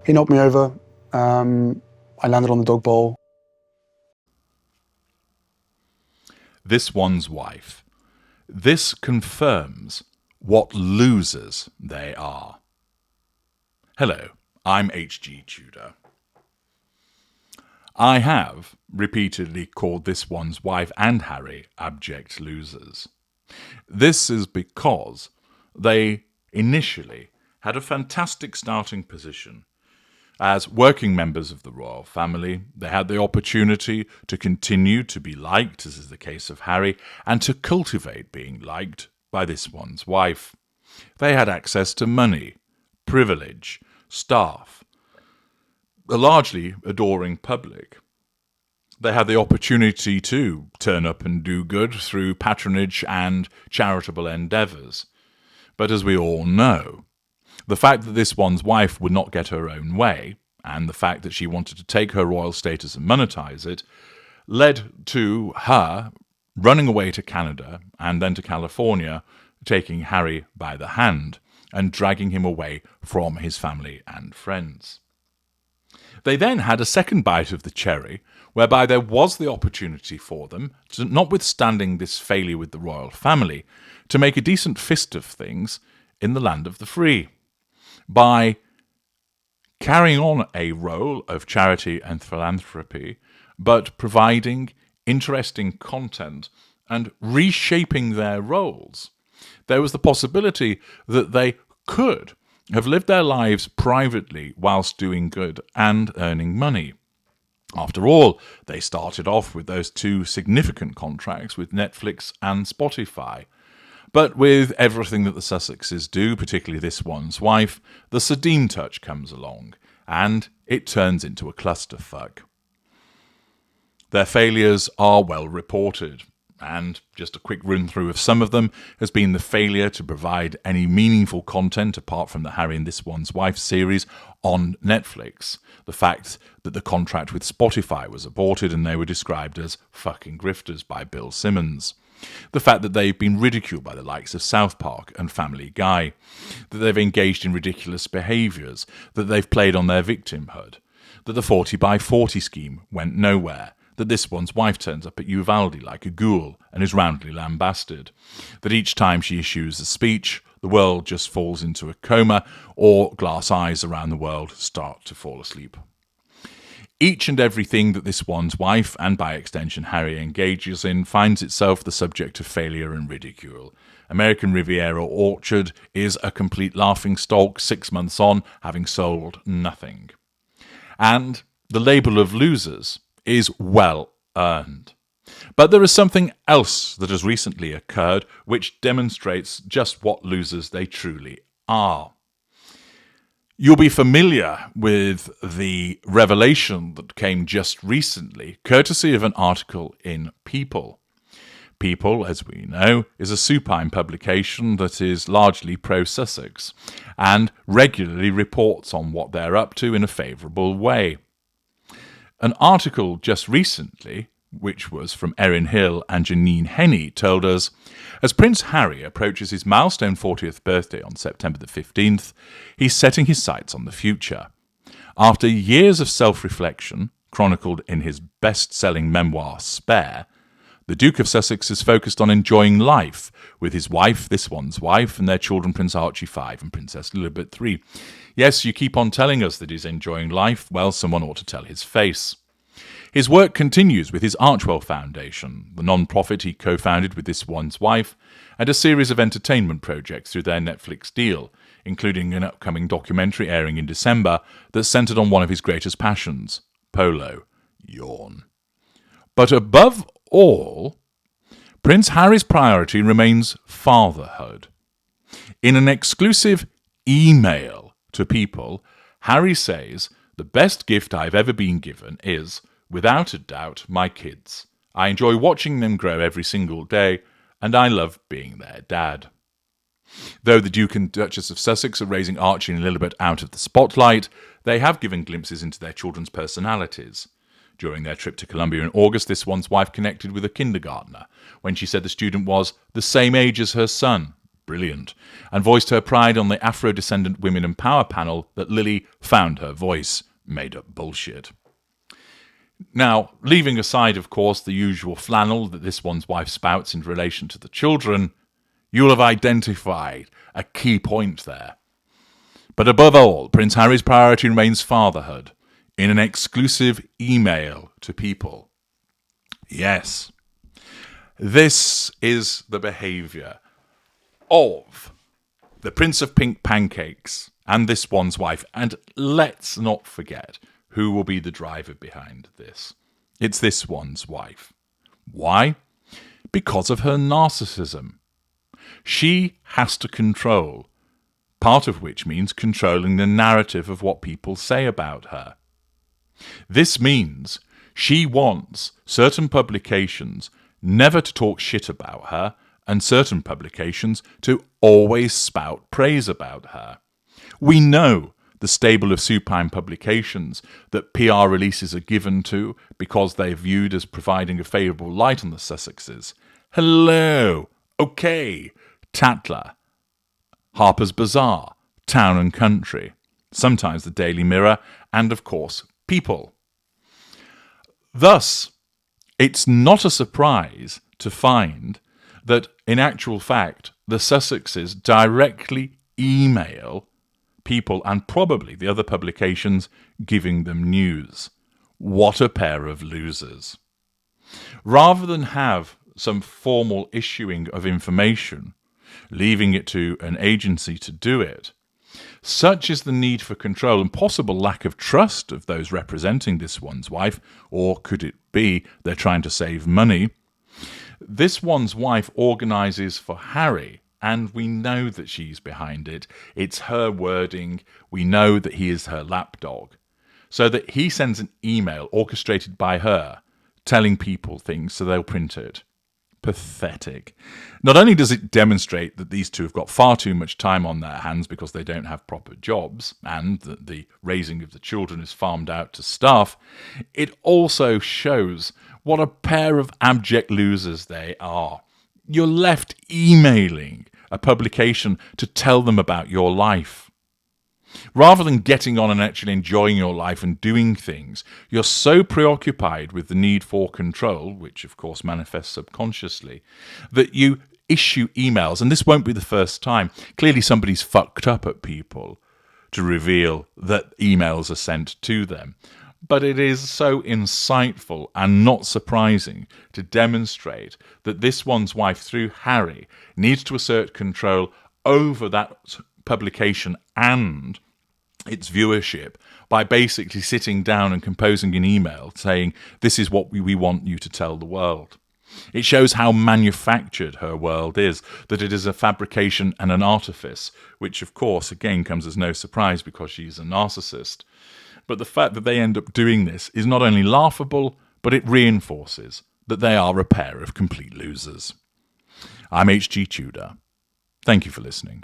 He knocked me over. I landed on the dog bowl. This one's wife. This confirms what losers they are. Hello, I'm H.G. Tudor. I have repeatedly called this one's wife and Harry abject losers. This is because they initially had a fantastic starting position. As working members of the royal family, they had the opportunity to continue to be liked, as is the case of Harry, and to cultivate being liked by this one's wife. They had access to money, privilege, staff, a largely adoring public. They had the opportunity to turn up and do good through patronage and charitable endeavours. But as we all know, the fact that this one's wife would not get her own way, and the fact that she wanted to take her royal status and monetize it, led to her running away to Canada and then to California, taking Harry by the hand and dragging him away from his family and friends. They then had a second bite of the cherry, whereby there was the opportunity for them, to, notwithstanding this failure with the royal family, to make a decent fist of things in the land of the free, by carrying on a role of charity and philanthropy, but providing interesting content and reshaping their roles. There was the possibility that they could have lived their lives privately whilst doing good and earning money. After all, they started off with those two significant contracts with Netflix and Spotify. But with everything that the Sussexes do, particularly this one's wife, the Sadeem touch comes along, and it turns into a clusterfuck. Their failures are well reported, and just a quick run-through of some of them has been the failure to provide any meaningful content apart from the Harry and This One's Wife series on Netflix, the fact that the contract with Spotify was aborted and they were described as fucking grifters by Bill Simmons, the fact that they've been ridiculed by the likes of South Park and Family Guy, that they've engaged in ridiculous behaviours, that they've played on their victimhood, that the 40 by 40 scheme went nowhere, that this one's wife turns up at Uvalde like a ghoul and is roundly lambasted, that each time she issues a speech, the world just falls into a coma, or glass eyes around the world start to fall asleep. Each and everything that this one's wife, and by extension Harry, engages in finds itself the subject of failure and ridicule. American Riviera Orchard is a complete laughingstock 6 months on, having sold nothing. And the label of losers is well earned. But there is something else that has recently occurred which demonstrates just what losers they truly are. You'll be familiar with the revelation that came just recently, courtesy of an article in People. People, as we know, is a supine publication that is largely pro-Sussex and regularly reports on what they're up to in a favourable way. An article just recently, which was from Erin Hill and Janine Henney, told us, as Prince Harry approaches his milestone 40th birthday on September the 15th, he's setting his sights on the future. After years of self-reflection, chronicled in his best-selling memoir, Spare, the Duke of Sussex is focused on enjoying life with his wife, this one's wife, and their children Prince Archie V and Princess Elizabeth III. Yes, you keep on telling us that he's enjoying life. Well, someone ought to tell his face. His work continues with his Archwell Foundation, the non-profit he co-founded with this one's wife, and a series of entertainment projects through their Netflix deal, including an upcoming documentary airing in December that's centred on one of his greatest passions, polo, yawn. But above all, Prince Harry's priority remains fatherhood. In an exclusive email to People, Harry says, "The best gift I've ever been given is, without a doubt, my kids. I enjoy watching them grow every single day, and I love being their dad." Though the Duke and Duchess of Sussex are raising Archie and Elizabeth out of the spotlight, they have given glimpses into their children's personalities. During their trip to Colombia in August, this one's wife connected with a kindergartner when she said the student was the same age as her son, brilliant, and voiced her pride on the Afro-descendant Women in Power panel that Lily found her voice made up bullshit. Now, leaving aside, of course, the usual flannel that this one's wife spouts in relation to the children, you'll have identified a key point there. But above all, Prince Harry's priority remains fatherhood in an exclusive email to people. Yes, this is the behaviour of the Prince of Pink Pancakes and this one's wife. And let's not forget who will be the driver behind this. It's this one's wife. Why? Because of her narcissism. She has to control, part of which means controlling the narrative of what people say about her. This means she wants certain publications never to talk shit about her and certain publications to always spout praise about her. We know the stable of supine publications that PR releases are given to because they're viewed as providing a favourable light on the Sussexes. Hello, okay, Tatler, Harper's Bazaar, Town and Country, sometimes the Daily Mirror, and of course, People. Thus, it's not a surprise to find that, in actual fact, the Sussexes directly email People and probably the other publications giving them news. What a pair of losers. Rather than have some formal issuing of information, leaving it to an agency to do it, such is the need for control and possible lack of trust of those representing this one's wife, or could it be they're trying to save money? This one's wife organises for Harry, and we know that she's behind it. It's her wording. We know that he is her lapdog. So that he sends an email orchestrated by her, telling people things so they'll print it. Pathetic. Not only does it demonstrate that these two have got far too much time on their hands because they don't have proper jobs and that the raising of the children is farmed out to staff, it also shows what a pair of abject losers they are. You're left emailing a publication to tell them about your life. Rather than getting on and actually enjoying your life and doing things, you're so preoccupied with the need for control, which of course manifests subconsciously, that you issue emails, and this won't be the first time. Clearly somebody's fucked up at People to reveal that emails are sent to them. But it is so insightful and not surprising to demonstrate that this one's wife, through Harry, needs to assert control over that publication and its viewership by basically sitting down and composing an email saying, this is what we want you to tell the world. It shows how manufactured her world is, that it is a fabrication and an artifice, which of course, again, comes as no surprise because she's a narcissist. But the fact that they end up doing this is not only laughable, but it reinforces that they are a pair of complete losers. I'm H.G. Tudor. Thank you for listening.